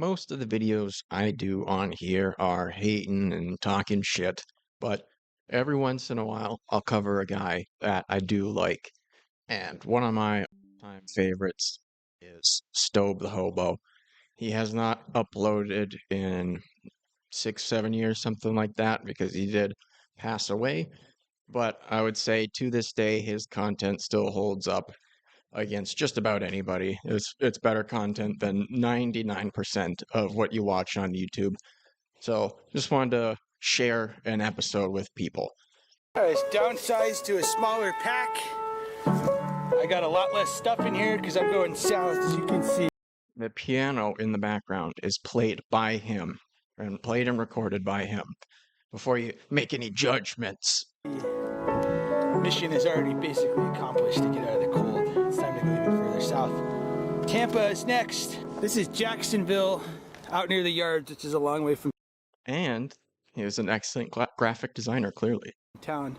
Most of the videos I do on here are hating and talking shit, but every once in a while I'll cover a guy that I do like. And one of my all-time favorites is Stobe the Hobo. He has not uploaded in 6, 7 years, something like that, because he did pass away. But I would say to this day, his content still holds up against just about anybody. It's better content than 99% of what you watch on YouTube. So just wanted to share an episode with people. It's downsized to a smaller pack. I got a lot less stuff in here because I'm going south, as you can see. The piano in the background is played by him and played and recorded by him before you make any judgments. The mission is already basically accomplished to get out of the cold. It's time to go even further south. Tampa is next. This is Jacksonville, out near the yards, which is a long way from And he was an excellent graphic designer, clearly. town.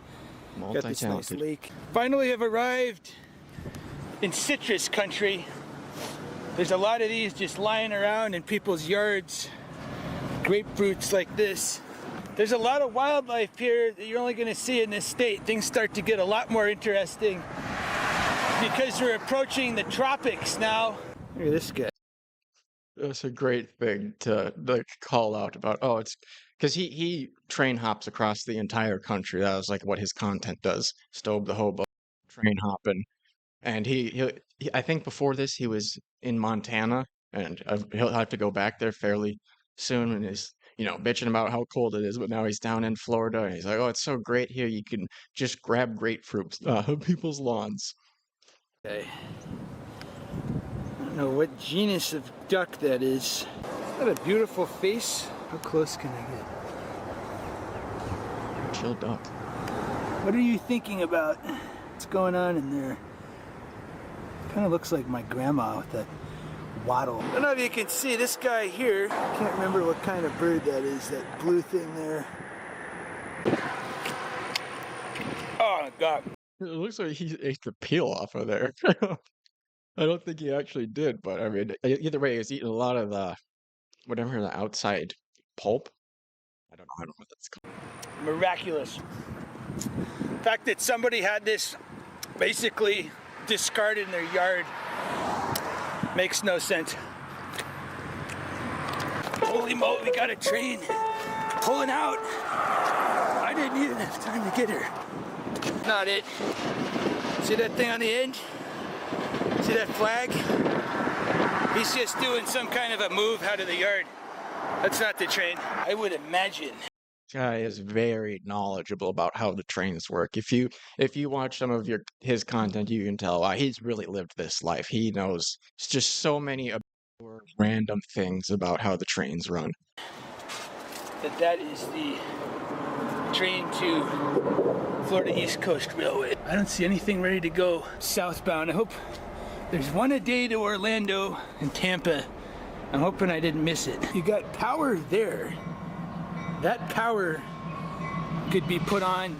Got this nice Multi-talented. lake. Finally have arrived in citrus country. There's a lot of these just lying around in people's yards. Grapefruits like this. There's a lot of wildlife here that you're only going to see in this state. Things start to get a lot more interesting because we're approaching the tropics now. Look at this guy. That's a great thing to like call out about. Oh, it's because he train hops across the entire country. That was like what his content does. Stobe the Hobo, train hopping, and he I think before this he was in Montana, and he'll have to go back there fairly soon, and is bitching about how cold it is. But now he's down in Florida, and he's like, oh, it's so great here. You can just grab grapefruits off people's lawns. Okay. I don't know what genus of duck that is. Is that a beautiful face? How close can I get? Chill duck. What are you thinking about? What's going on in there? Kind of looks like my grandma with that waddle. I don't know if you can see this guy here. I can't remember what kind of bird that is, that blue thing there. Oh God. It looks like he ate the peel off of there. I don't think he actually did, but I mean, either way, he's eating a lot of the whatever the outside pulp. I don't know what that's called. Miraculous. The fact that somebody had this basically discarded in their yard makes no sense. Holy moly, we got a train pulling out. I didn't even have time to get her. Not it. See that thing on the end? See that flag? He's just doing some kind of a move out of the yard. That's not the train. I would imagine. This guy is very knowledgeable about how the trains work. If you watch some of his content, you can tell he's really lived this life. He knows just so many random things about how the trains run. That is the train to Florida East Coast Railway. I don't see anything ready to go southbound. I hope there's one a day to Orlando and Tampa. I'm hoping I didn't miss it. You got power there. That power could be put on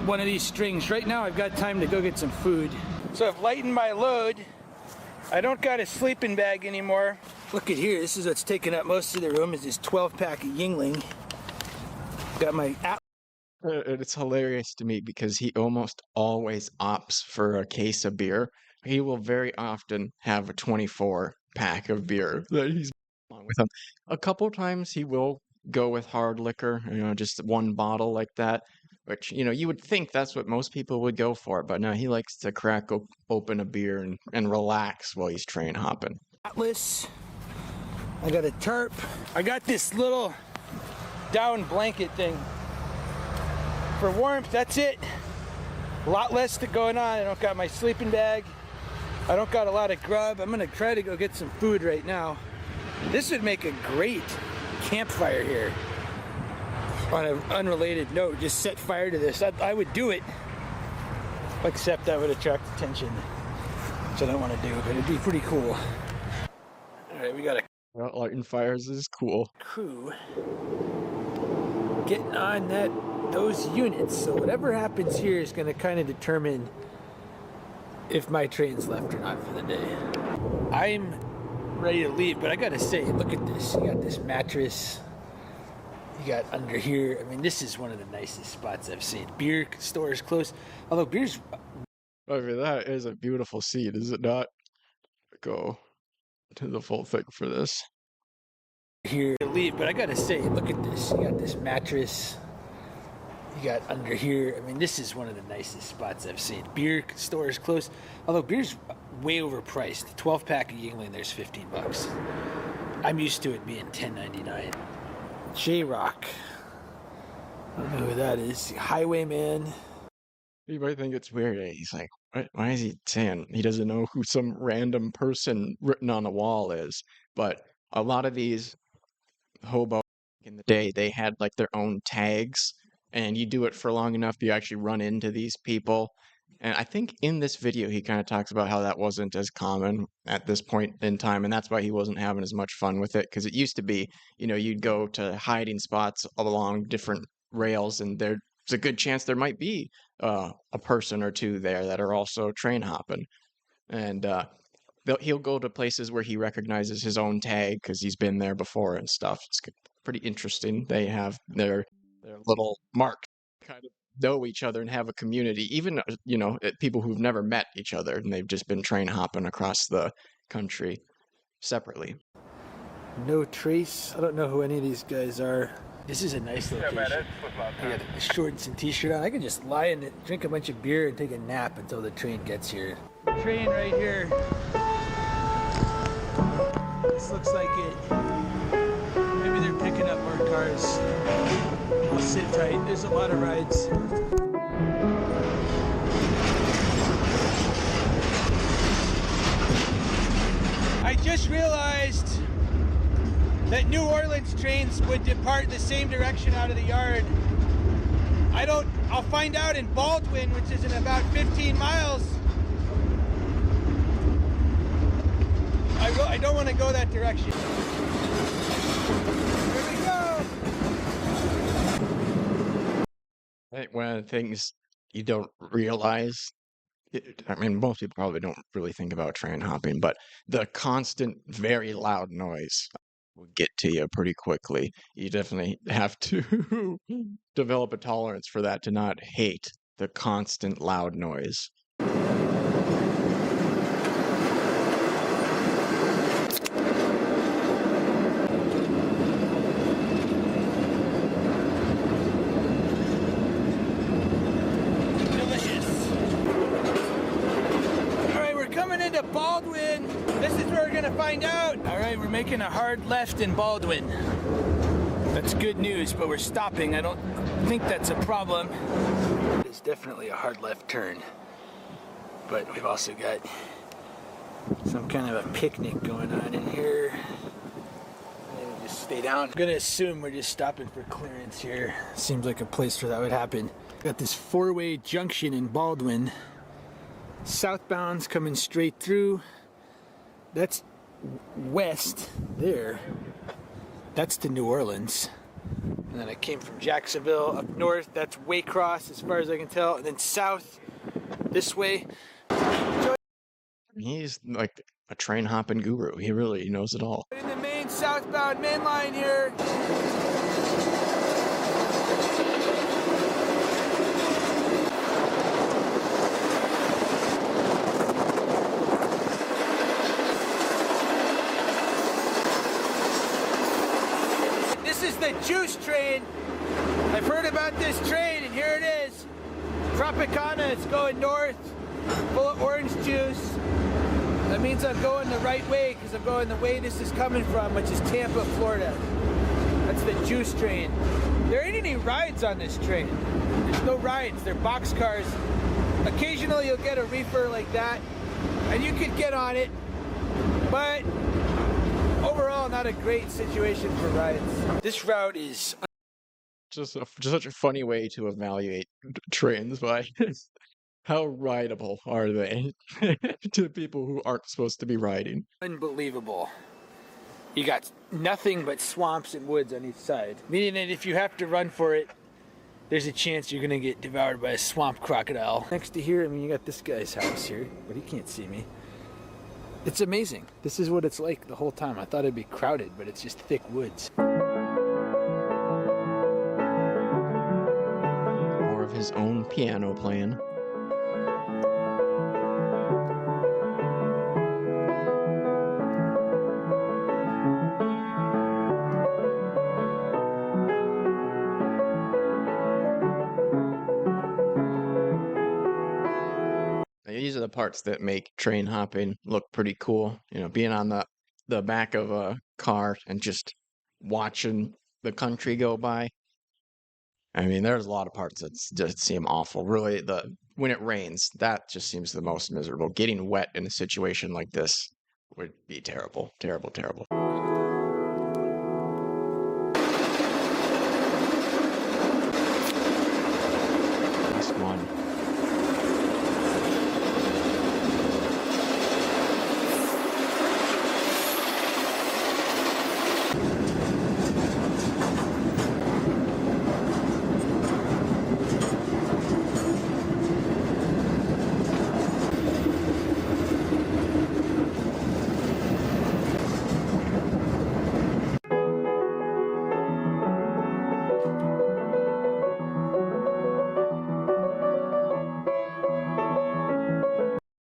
one of these strings. Right now I've got time to go get some food. So I've lightened my load. I don't got a sleeping bag anymore. Look at here, this is what's taking up most of the room, is this 12-pack of Yingling. Got my app. It's hilarious to me because he almost always opts for a case of beer. He will very often have a 24-pack of beer that he's along with him. A couple times he will go with hard liquor, just one bottle like that, which, you would think that's what most people would go for, but no, he likes to crack open a beer and relax while he's train hopping. Atlas. I got a tarp. I got this little down blanket thing. For warmth, that's it. A lot less going on. I don't got my sleeping bag. I don't got a lot of grub. I'm gonna try to go get some food right now. This would make a great campfire here. On an unrelated note, just set fire to this. I would do it, except that would attract attention, which I don't want to do, but it'd be pretty cool. All right, we got a Lighting fires is cool. crew getting on those units. So whatever happens here is going to kind of determine if my train's left or not for the day. I'm ready to leave, but I gotta say, look at this. You got this mattress. You got under here. I mean, this is one of the nicest spots I've seen. Beer store is close. Although beer's I mean, that is a beautiful scene, is it not? Go to the full thing for this. here to leave, but I gotta say, look at this. You got this mattress. You got under here. I mean, this is one of the nicest spots I've seen. Beer store is close. Although beer's way overpriced. 12-pack of Yingling, there's 15 bucks. I'm used to it being $10.99. J-Rock. I don't know who that is. Highwayman. You might think it's weird. He's like, why is he saying he doesn't know who some random person written on a wall is? But a lot of these hobo in the day, they had like their own tags, and you do it for long enough, you actually run into these people. And I think in this video, he kind of talks about how that wasn't as common at this point in time, and that's why he wasn't having as much fun with it. Because it used to be, you'd go to hiding spots along different rails, and there's a good chance there might be a person or two there that are also train hopping. And he'll go to places where he recognizes his own tag because he's been there before and stuff. It's pretty interesting. They have their little mark, kind of know each other and have a community, even people who've never met each other, and they've just been train hopping across the country separately. No trace. I don't know who any of these guys are. This is a nice location. I got a shorts and t-shirt on. I can just lie in it, drink a bunch of beer, and take a nap until the train gets here. Train right here. This looks like it. Maybe they're picking up more cars. I'll sit tight. There's a lot of rides. I just realized that New Orleans trains would depart the same direction out of the yard. I'll find out in Baldwin, which is in about 15 miles. I don't want to go that direction. Here we go. I think one of the things you don't realize, I mean, most people probably don't really think about train hopping, but the constant, very loud noise will get to you pretty quickly. You definitely have to develop a tolerance for that, to not hate the constant loud noise. Baldwin. This is where we're gonna find out. All right, we're making a hard left in Baldwin. That's good news, but we're stopping. I don't think that's a problem. It's definitely a hard left turn, but we've also got some kind of a picnic going on in here. Maybe just stay down. I'm gonna assume we're just stopping for clearance here. Seems like a place where that would happen. Got this four-way junction in Baldwin. Southbound's coming straight through. That's west there. That's to New Orleans. And then I came from Jacksonville up north. That's Waycross as far as I can tell. And then south this way. He's like a train hopping guru. He really knows it all. In the main southbound main line here. The juice train. I've heard about this train, and here it is. Tropicana, it's going north, full of orange juice. That means I'm going the right way, because I'm going the way this is coming from, which is Tampa, Florida. That's the juice train. There ain't any rides on this train. There's no rides, they're boxcars. Occasionally you'll get a reefer like that, and you could get on it, but overall, not a great situation for rides. This route is just such a funny way to evaluate trains by how rideable are they to people who aren't supposed to be riding. Unbelievable. You got nothing but swamps and woods on each side, meaning that if you have to run for it, there's a chance you're gonna get devoured by a swamp crocodile. Next to here, I mean, you got this guy's house here, but he can't see me. It's amazing. This is what it's like the whole time. I thought it'd be crowded, but it's just thick woods. More of his own piano playing. These are the parts that make train hopping look pretty cool. You know, being on the back of a car and just watching the country go by. I mean, there's a lot of parts that just seem awful. Really, the when it rains, that just seems the most miserable. Getting wet in a situation like this would be terrible, terrible, terrible. Last one.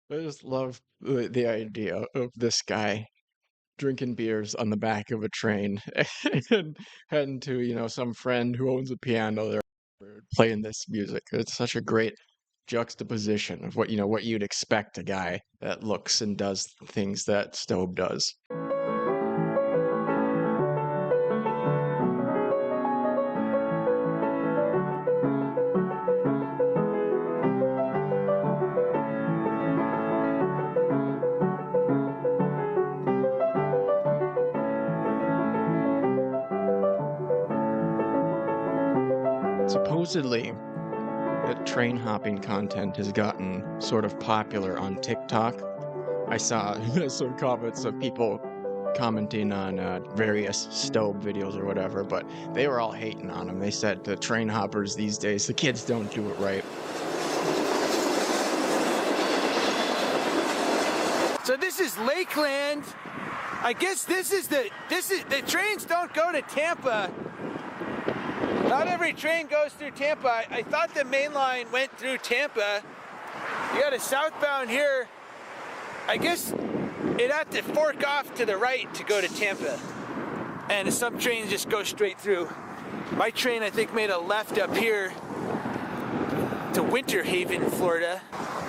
I just love the idea of this guy drinking beers on the back of a train and heading to, you know, some friend who owns a piano there playing this music. It's such a great juxtaposition of what, you know, what you'd expect a guy that looks and does things that Stobe does. Supposedly, that train hopping content has gotten sort of popular on TikTok. I saw some comments of people commenting on various Stobe videos or whatever, but they were all hating on him. They said the train hoppers these days, the kids don't do it right. So this is Lakeland. I guess this is the trains don't go to Tampa. Not every train goes through Tampa. I thought the main line went through Tampa. You got a southbound here. I guess it had to fork off to the right to go to Tampa. And some trains just go straight through. My train, I think, made a left up here to Winter Haven, Florida.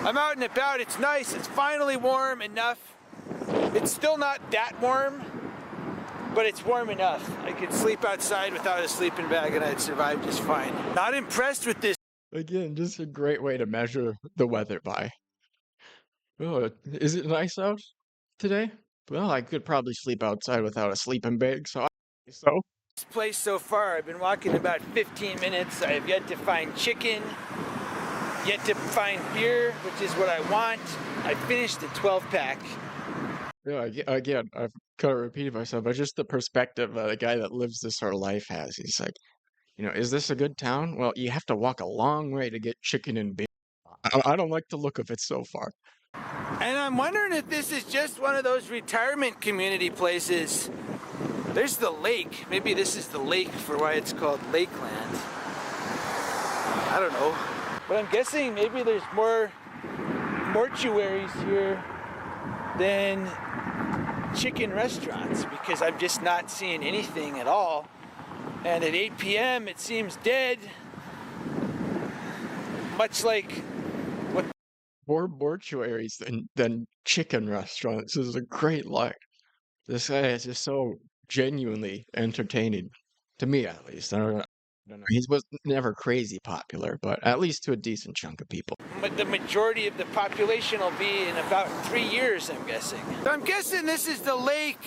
I'm out and about. It's nice. It's finally warm enough. It's still not that warm, but it's warm enough. I could sleep outside without a sleeping bag and I'd survive just fine. Not impressed with this. Again, just a great way to measure the weather by. Oh, is it nice out today? Well, I could probably sleep outside without a sleeping bag, so. Place so far. I've been walking about 15 minutes. I have yet to find chicken, yet to find beer, which is what I want. I finished the 12-pack. Yeah, again, I've kind of repeated myself, but just the perspective the guy that lives this sort of life has. He's like, you know, is this a good town? Well, you have to walk a long way to get chicken and beer. I don't like the look of it so far. And I'm wondering if this is just one of those retirement community places. There's the lake. Maybe this is the lake for why it's called Lakeland. I don't know. But I'm guessing maybe there's more mortuaries here than chicken restaurants because I'm just not seeing anything at all. And at 8 p.m. it seems dead. Much like what More mortuaries than chicken restaurants is a great line. This guy is just so genuinely entertaining, to me at least. I don't know. He was never crazy popular, but at least to a decent chunk of people. But the majority of the population will be in about 3 years, I'm guessing. So I'm guessing this is the lake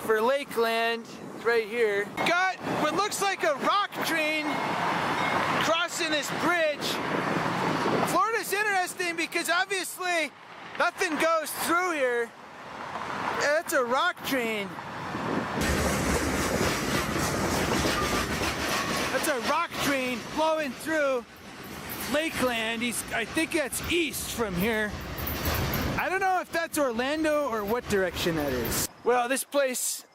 for Lakeland. It's right here. Got what looks like a rock train crossing this bridge. Florida's interesting because obviously nothing goes through here. That's a rock train. That's a rock train flowing through Lakeland. I think that's east from here. I I don't know if that's Orlando or what direction that is. Well, this place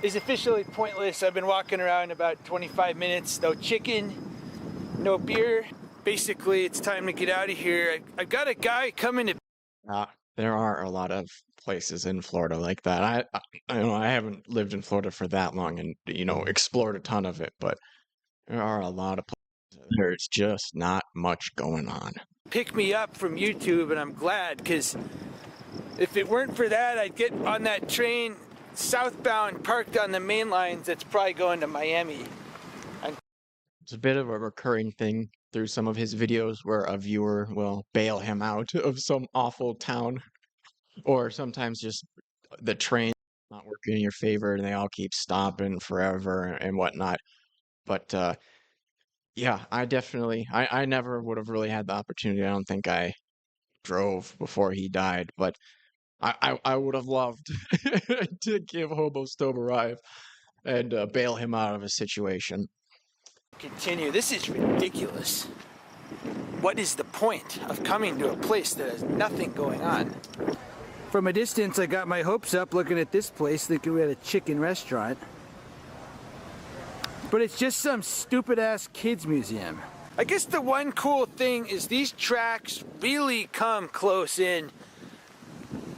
is officially pointless. I've been walking around about 25 minutes. No chicken, no beer. Basically, it's time to get out of here. I got a guy coming to... There are a lot of places in Florida like that. I know I haven't lived in Florida for that long and, explored a ton of it, but there are a lot of places. There's just not much going on. Pick me up from YouTube, and I'm glad, because if it weren't for that, I'd get on that train southbound parked on the main lines that's probably going to Miami. It's a bit of a recurring thing through some of his videos where a viewer will bail him out of some awful town, or sometimes just the train not working in your favor and they all keep stopping forever and whatnot. But yeah, I never would have really had the opportunity. I don't think I drove before he died, but I would have loved to give Hobo Stobe a ride and bail him out of a situation. Continue. This is ridiculous. What is the point of coming to a place that has nothing going on? From a distance, I got my hopes up looking at this place, thinking we had a chicken restaurant. But it's just some stupid-ass kids museum. I guess the one cool thing is these tracks really come close in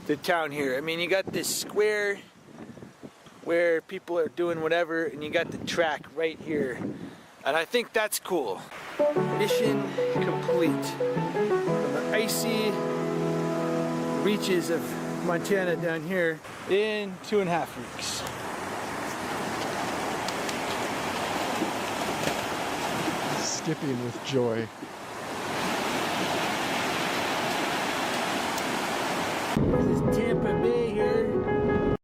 to town here. I mean, you got this square where people are doing whatever, and you got the track right here. And I think that's cool. Mission complete. From the icy reaches of Montana down here in 2.5 weeks. Skipping with joy. This is Tampa Bay here.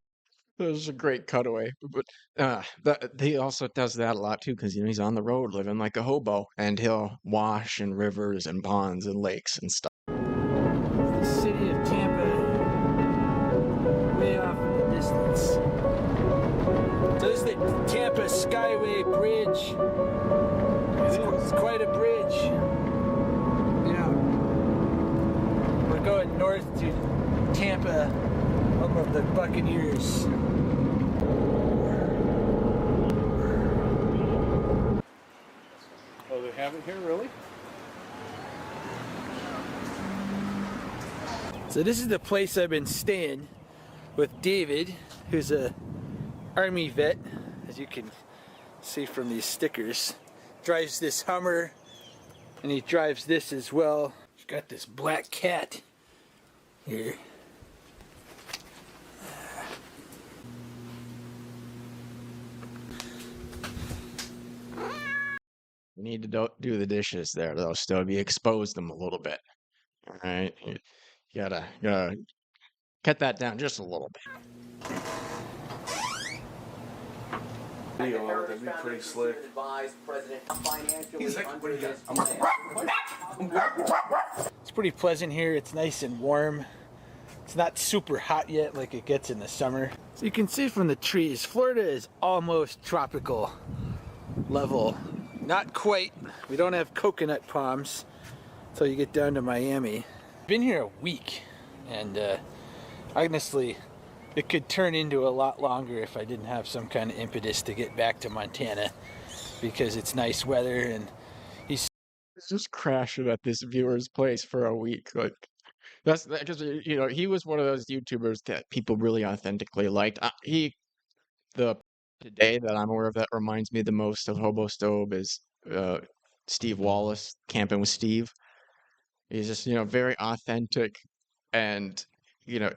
This is a great cutaway, but he also does that a lot too, because he's on the road living like a hobo, and he'll wash in rivers and ponds and lakes and stuff. The city of Tampa, way off in the distance. So this is the Tampa Skyway Bridge. It's quite a bridge. Yeah. We're going north to Tampa, home of the Buccaneers. Oh, they have it here, really? So this is the place I've been staying with David, who's a Army vet, as you can see from these stickers. Drives this Hummer, and he drives this as well. He's got this black cat here. You need to do the dishes there, though, Stobe. You expose them a little bit. All right? You gotta cut that down just a little bit. That'd be pretty slick. He's like, what do you got? It's pretty pleasant here. It's nice and warm. It's not super hot yet like it gets in the summer. So you can see from the trees, Florida is almost tropical level. Not quite. We don't have coconut palms until you get down to Miami. Been here a week, and honestly, it could turn into a lot longer if I didn't have some kind of impetus to get back to Montana, because it's nice weather and he's just crashing at this viewer's place for a week. Like, that's because he was one of those YouTubers that people really authentically liked. The today that I'm aware of that reminds me the most of Hobo Stobe is Steve Wallace, Camping with Steve. He's just very authentic, and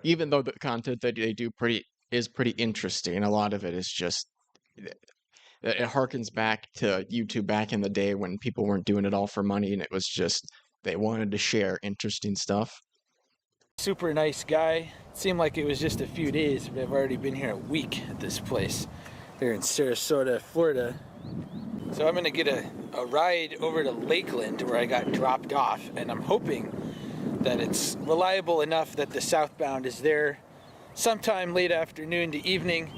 even though the content that they do is pretty interesting, a lot of it is just it harkens back to YouTube back in the day when people weren't doing it all for money, and it was just they wanted to share interesting stuff. super nice guy. It seemed like it was just a few days, but I've already been here a week at this place here in Sarasota, Florida. So I'm gonna get a ride over to Lakeland where I got dropped off, and I'm hoping that it's reliable enough that the southbound is there sometime late afternoon to evening.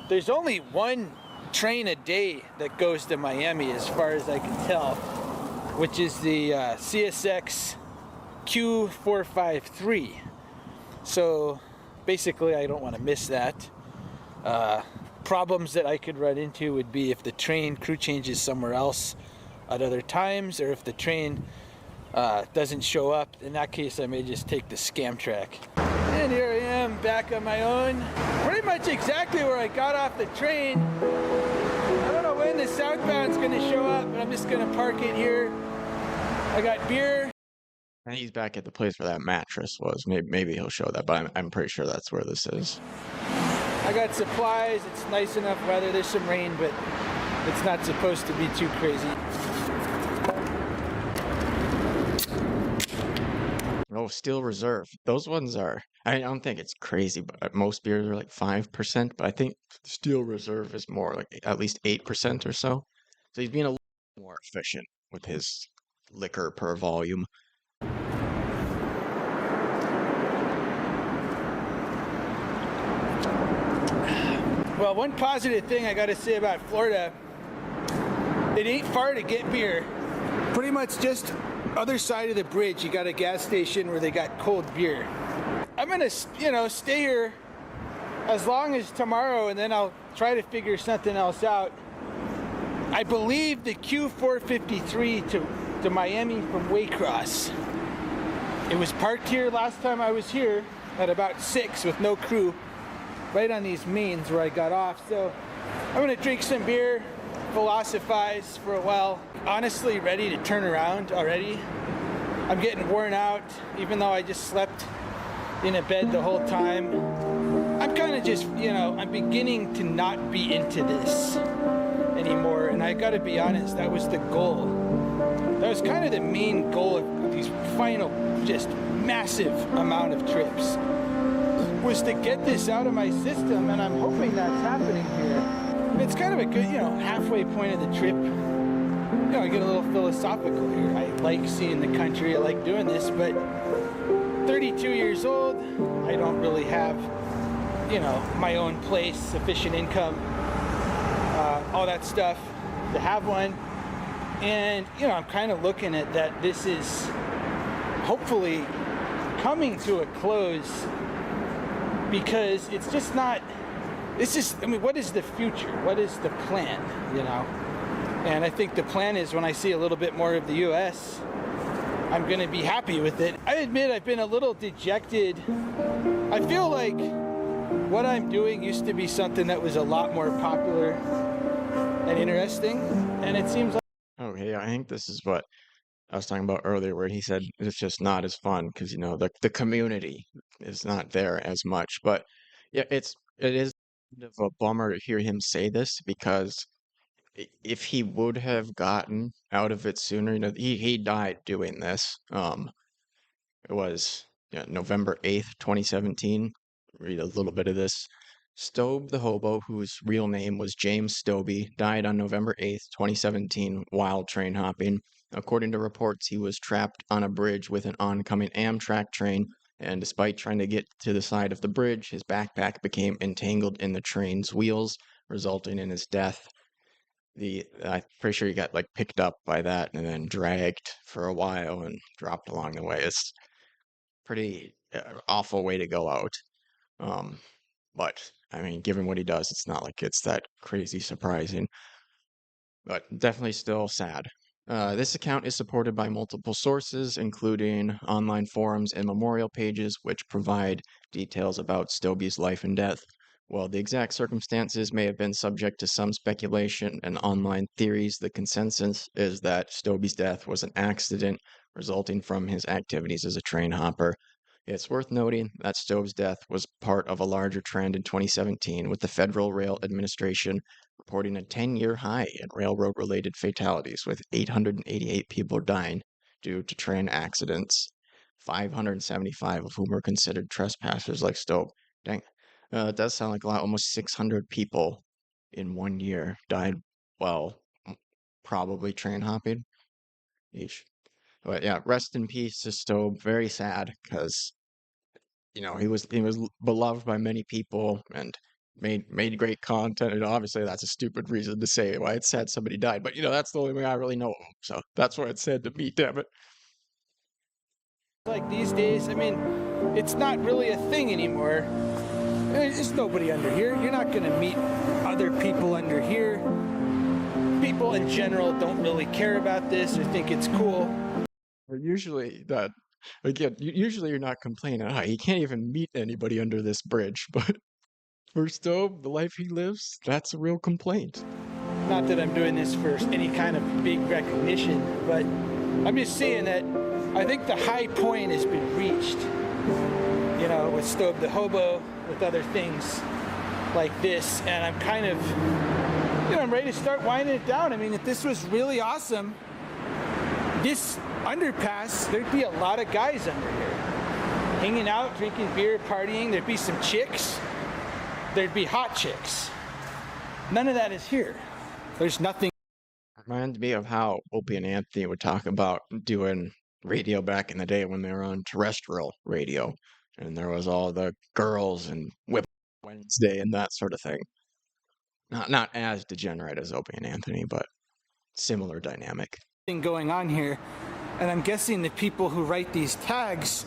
There's only one train a day that goes to Miami as far as I can tell, which is the CSX Q453. So basically, I don't want to miss that. Problems that I could run into would be if the train crew changes somewhere else at other times, or if the train doesn't show up. In that case, I may just take the scam track. And here I am back on my own, pretty much exactly where I got off the train. I don't know when the southbound's gonna show up, but I'm just gonna park it here. I got beer. And he's back at the place where that mattress was. Maybe he'll show that, but I'm pretty sure that's where this is. I got supplies. It's nice enough weather. There's some rain, but it's not supposed to be too crazy. Oh, Steel Reserve. Those ones are, I don't think it's crazy, but most beers are like 5%, but I think Steel Reserve is more like at least 8% or so. So he's being a little more efficient with his liquor per volume. Well, one positive thing I got to say about Florida, it ain't far to get beer. Pretty much just other side of the bridge, you got a gas station where they got cold beer. I'm gonna, stay here as long as tomorrow, and then I'll try to figure something else out. I believe the Q453 to Miami from Waycross. It was parked here last time I was here at about 6 with no crew, right on these mains where I got off. So I'm gonna drink some beer, philosophize for a while. Honestly, ready to turn around already. I'm getting worn out, even though I just slept in a bed the whole time. I'm kind of just, I'm beginning to not be into this anymore. And I gotta be honest, that was the goal. That was kind of the main goal of these final, just massive amount of trips, was to get this out of my system, and I'm hoping that's happening here. And it's kind of a good, halfway point of the trip. I get a little philosophical here. I like seeing the country, I like doing this, but 32 years old, I don't really have, my own place, sufficient income, all that stuff to have one. And, I'm kind of looking at that this is hopefully coming to a close, because it's just not, what is the future? What is the plan, And I think the plan is, when I see a little bit more of the U.S., I'm going to be happy with it. I admit I've been a little dejected. I feel like what I'm doing used to be something that was a lot more popular and interesting, and it seems like... Okay, I think this is what I was talking about earlier, where he said it's just not as fun because, the community is not there as much. But yeah, it is kind of a bummer to hear him say this, because if he would have gotten out of it sooner, he died doing this. It was November 8th, 2017. Read a little bit of this. Stobe the hobo, whose real name was James Stobe, died on November 8th, 2017, while train hopping. According to reports, he was trapped on a bridge with an oncoming Amtrak train, and despite trying to get to the side of the bridge, his backpack became entangled in the train's wheels, resulting in his death. I'm pretty sure he got picked up by that and then dragged for a while and dropped along the way. It's pretty awful way to go out. But I mean, given what he does, it's not like it's that crazy surprising. But definitely still sad. This account is supported by multiple sources, including online forums and memorial pages, which provide details about Stobe's life and death. While the exact circumstances may have been subject to some speculation and online theories, the consensus is that Stobe's death was an accident resulting from his activities as a train hopper. It's worth noting that Stobe's death was part of a larger trend in 2017, with the Federal Rail Administration reporting a 10-year high in railroad-related fatalities, with 888 people dying due to train accidents, 575 of whom were considered trespassers like Stobe. Dang. It does sound like a lot. Almost 600 people in 1 year died while probably train hopping each. But yeah, rest in peace to Stobe. Very sad, because he was beloved by many people and made great content. And obviously that's a stupid reason to say why it's sad somebody died. But that's the only way I really know of him. So that's why it's sad to me, damn it. Like these days, it's not really a thing anymore. There's nobody under here. You're not going to meet other people under here. People in general don't really care about this or think it's cool. Usually that, again, usually you're not complaining, you can't even meet anybody under this bridge, but for Stobe, the life he lives, that's a real complaint. Not that I'm doing this for any kind of big recognition, but I'm just saying that I think the high point has been reached. You know, with Stobe the Hobo, with other things like this, and I'm kind of, you know, I'm ready to start winding it down. I mean, if this was really awesome, this underpass, there'd be a lot of guys under here. Hanging out, drinking beer, partying, there'd be some chicks. There'd be hot chicks. None of that is here. There's nothing. Reminds me of how Opie and Anthony would talk about doing radio back in the day when they were on terrestrial radio. And there was all the girls and Whip Wednesday and that sort of thing. Not as degenerate as Opie and Anthony, but similar dynamic. Going on here, and I'm guessing the people who write these tags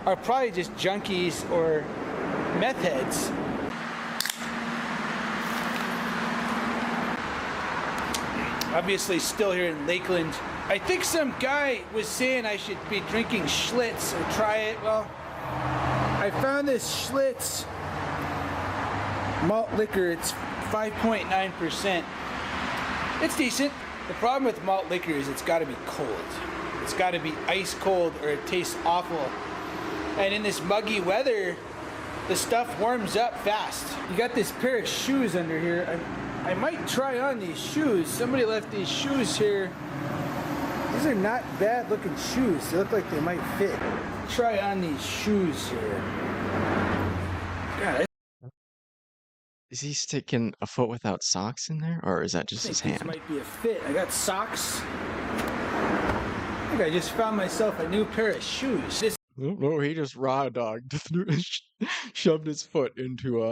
are probably just junkies or meth heads. Obviously still here in Lakeland. I think some guy was saying I should be drinking Schlitz or try it. Well, I found this Schlitz malt liquor. It's 5.9%. It's decent. The problem with malt liquor is it's got to be cold. It's got to be ice cold or it tastes awful. And in this muggy weather, the stuff warms up fast. You got this pair of shoes under here. I might try on these shoes. Somebody left these shoes here. These are not bad looking shoes. They look like they might fit. Try on these shoes here. God, Is he sticking a foot without socks in there, or is that I just think his this hand? might be a fit. I got socks. I think I just found myself a new pair of shoes. This No, he just raw dogged, shoved his foot into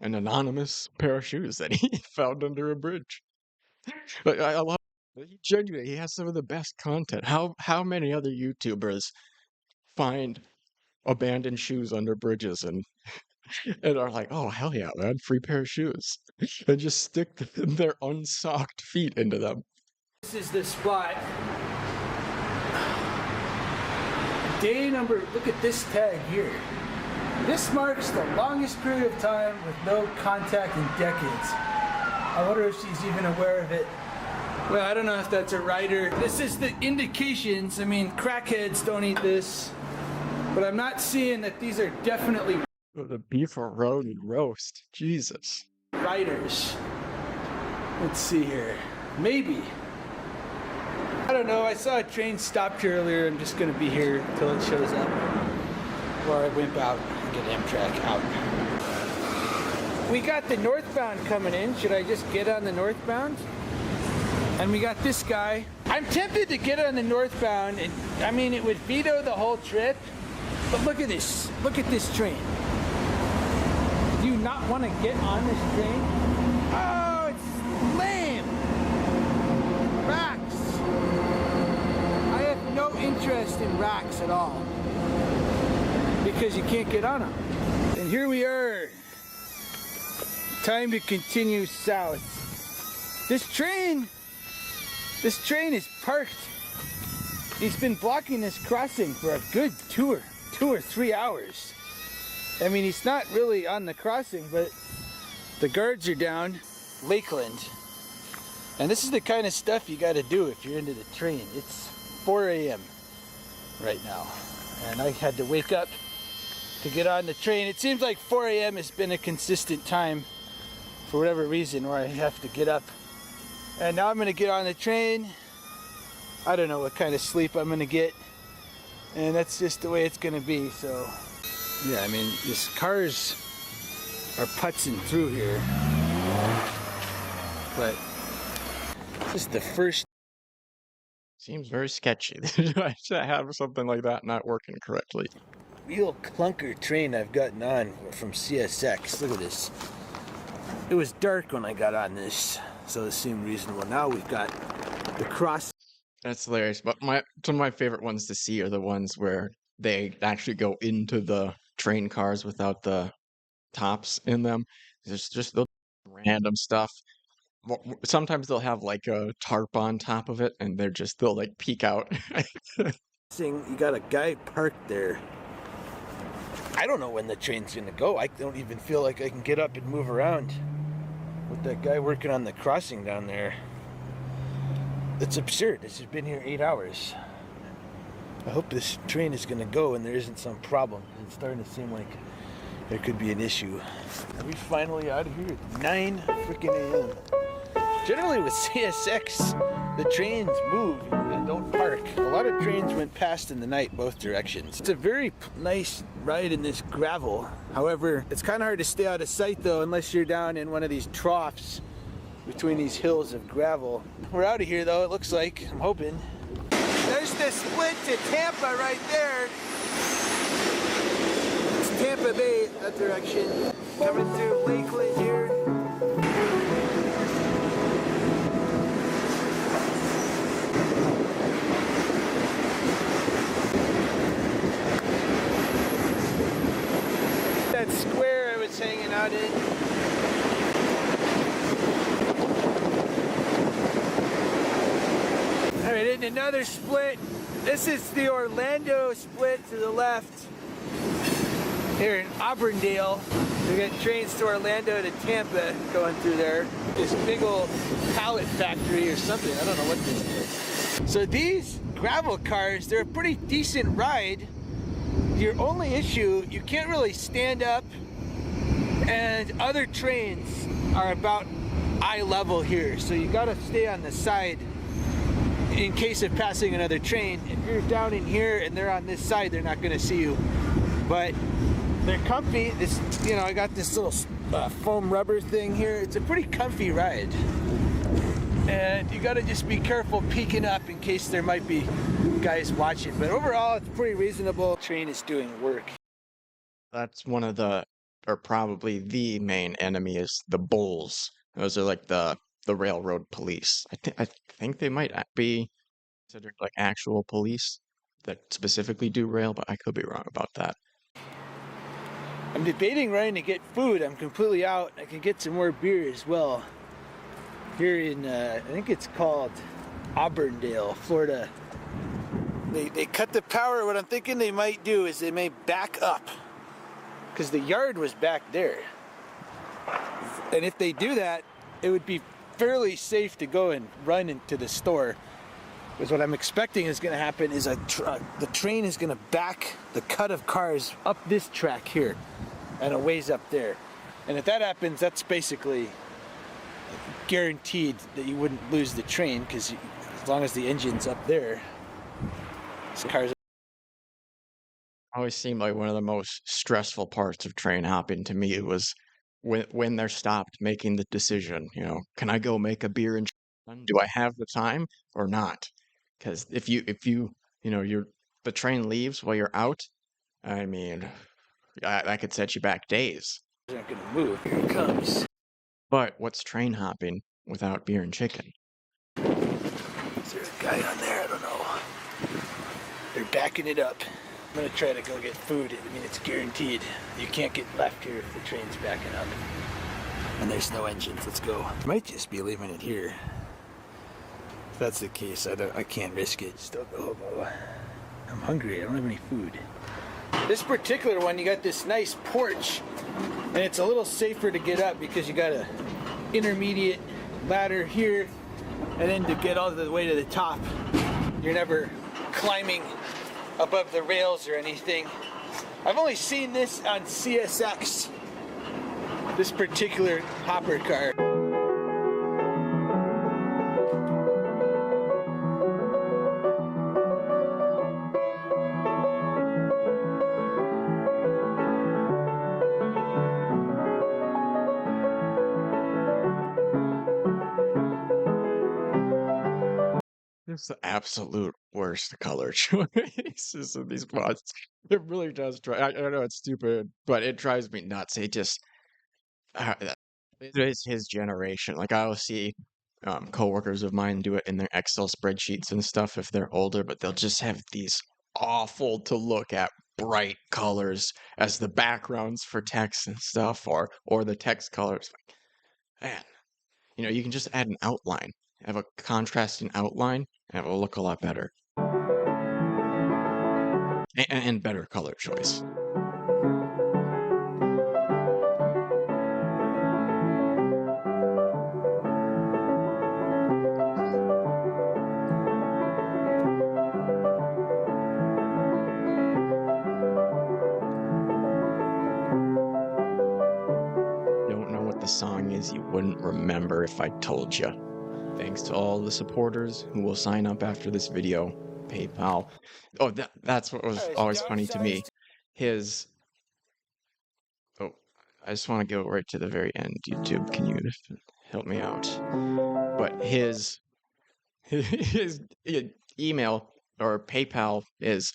an anonymous pair of shoes that he found under a bridge. But I love he genuinely he has some of the best content. How many other YouTubers find abandoned shoes under bridges and are like, oh hell yeah, man, free pair of shoes, and just stick their unsocked feet into them. is the spot. Day number, look at this tag here. This marks the longest period of time with no contact in decades. I wonder if she's even aware of it. Well, I don't know if that's a writer. This is the indications. I mean, crackheads don't eat this. But I'm not seeing that these are definitely The beef roast, Jesus. writers. Let's see here. Maybe. I don't know. I saw a train stopped here earlier. I'm just going to be here until it shows up. Or I wimp out and get Amtrak out. We got the northbound coming in. Should I just get on the northbound? And we got this guy. I'm tempted to get on the northbound, and I mean, it would veto the whole trip. But look at this. Look at this train. Do you not want to get on this train? Oh, it's lame. Racks. I have no interest in racks at all. Because you can't get on them. And here we are. Time to continue south. This train is parked. He's been blocking this crossing for a good 2 or 3 hours. I mean, he's not really on the crossing, but the guards are down. Lakeland. And this is the kind of stuff you got to do if you're into the train. It's 4 a.m. right now. And I had to wake up to get on the train. It seems like 4 a.m. has been a consistent time for whatever reason where I have to get up. And now I'm going to get on the train. I don't know what kind of sleep I'm going to get. And that's just the way it's going to be. So, yeah, I mean, these cars are putzing through here. But this is the first. Seems very sketchy to have something like that not working correctly. Real clunker train I've gotten on from CSX. Look at this. It was dark when I got on this, so it seemed reasonable. Now we've got the cross. That's hilarious. But some of my favorite ones to see are the ones where they actually go into the train cars without the tops in them. There's just the random stuff. Sometimes they'll have like a tarp on top of it, and they'll like peek out. You got a guy parked there. I don't know when the train's gonna go. I don't even feel like I can get up and move around with that guy working on the crossing down there. It's absurd. This has been here 8 hours. I hope this train is gonna go and there isn't some problem. It's starting to seem like there could be an issue. Are we finally out of here at 9 freaking a.m.? Generally with CSX, the trains move and don't park. A lot of trains went past in the night both directions. It's a very nice ride in this gravel. However, it's kind of hard to stay out of sight though unless you're down in one of these troughs between these hills of gravel. We're out of here though, it looks like. I'm hoping. There's the split to Tampa right there. It's Tampa Bay, that direction. Coming through Lakeland here. That square I was hanging out in. All right, in another split. This is the Orlando split to the left. Here in Auburndale. We got trains to Orlando to Tampa going through there. This big old pallet factory or something. I don't know what this is. So these gravel cars, they're a pretty decent ride. Your only issue, you can't really stand up, and other trains are about eye level here. So you gotta stay on the side in case of passing another train. If you're down in here and they're on this side, they're not gonna see you. But they're comfy. This, you know, I got this little foam rubber thing here. It's a pretty comfy ride. And you gotta just be careful peeking up in case there might be guys watching. But overall, it's pretty reasonable. The train is doing work. That's one of the, or probably the main enemy is the bulls. Those are like the railroad police. I think they might be considered like actual police that specifically do rail, but I could be wrong about that. I'm debating running to get food. I'm completely out. I can get some more beer as well. Here in, I think it's called Auburndale, Florida. They cut the power. What I'm thinking they might do is they may back up, because the yard was back there. And if they do that, it would be fairly safe to go and run into the store. Because what I'm expecting is going to happen is the train is going to back the cut of cars up this track here and a ways up there. And if that happens, that's basically guaranteed that you wouldn't lose the train, because as long as the engine's up there, these cars Always seemed like one of the most stressful parts of train hopping to me was when they're stopped making the decision, you know, can I go make a beer and do I have the time or not? Because you know, the train leaves while you're out, I mean, that could set you back days. aren't going to move. Here it comes. But what's train hopping without beer and chicken? Is there a guy on there? I don't know. They're backing it up. I'm going to try to go get food. I mean, it's guaranteed. You can't get left here if the train's backing up. And there's no engines. Let's go. Might just be leaving it here. If that's the case, I can't risk it. Still the hobo. I'm hungry. I don't have any food. This particular one, you got this nice porch, and it's a little safer to get up because you got a intermediate ladder here, and then to get all the way to the top, you're never climbing above the rails or anything. I've only seen this on CSX, this particular hopper car. It's the absolute worst color choices of these mods. It really does try. I know it's stupid, but it drives me nuts. It is his generation. Like I'll see coworkers of mine do it in their Excel spreadsheets and stuff if they're older, but they'll just have these awful to look at bright colors as the backgrounds for text and stuff, or the text colors. Like, man, you can just add an outline, have a contrasting outline, and it will look a lot better. And better color choice. Don't know what the song is, you wouldn't remember if I told you. Thanks to all the supporters who will sign up after this video. PayPal. Oh, that's what was always funny to me. His... Oh, I just want to go right to the very end. YouTube, can you help me out? But his email or PayPal is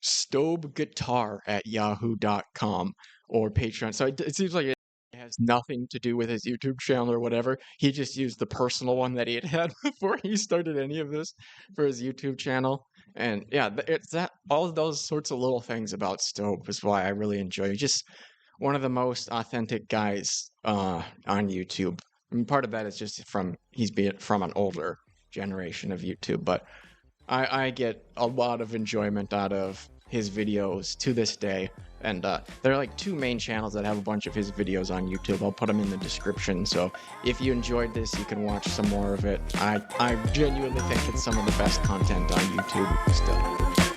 stobeguitar@yahoo.com or Patreon. So it seems like it has nothing to do with his YouTube channel or whatever. He just used the personal one that he had before he started any of this for his YouTube channel. And yeah, it's that all of those sorts of little things about Stobe is why I really enjoy it. Just one of the most authentic guys on YouTube. I mean, part of that is just he's being from an older generation of YouTube, but I get a lot of enjoyment out of his videos to this day. And there are like 2 main channels that have a bunch of his videos on YouTube. I'll put them in the description, so if you enjoyed this, you can watch some more of it. I genuinely think it's some of the best content on YouTube still.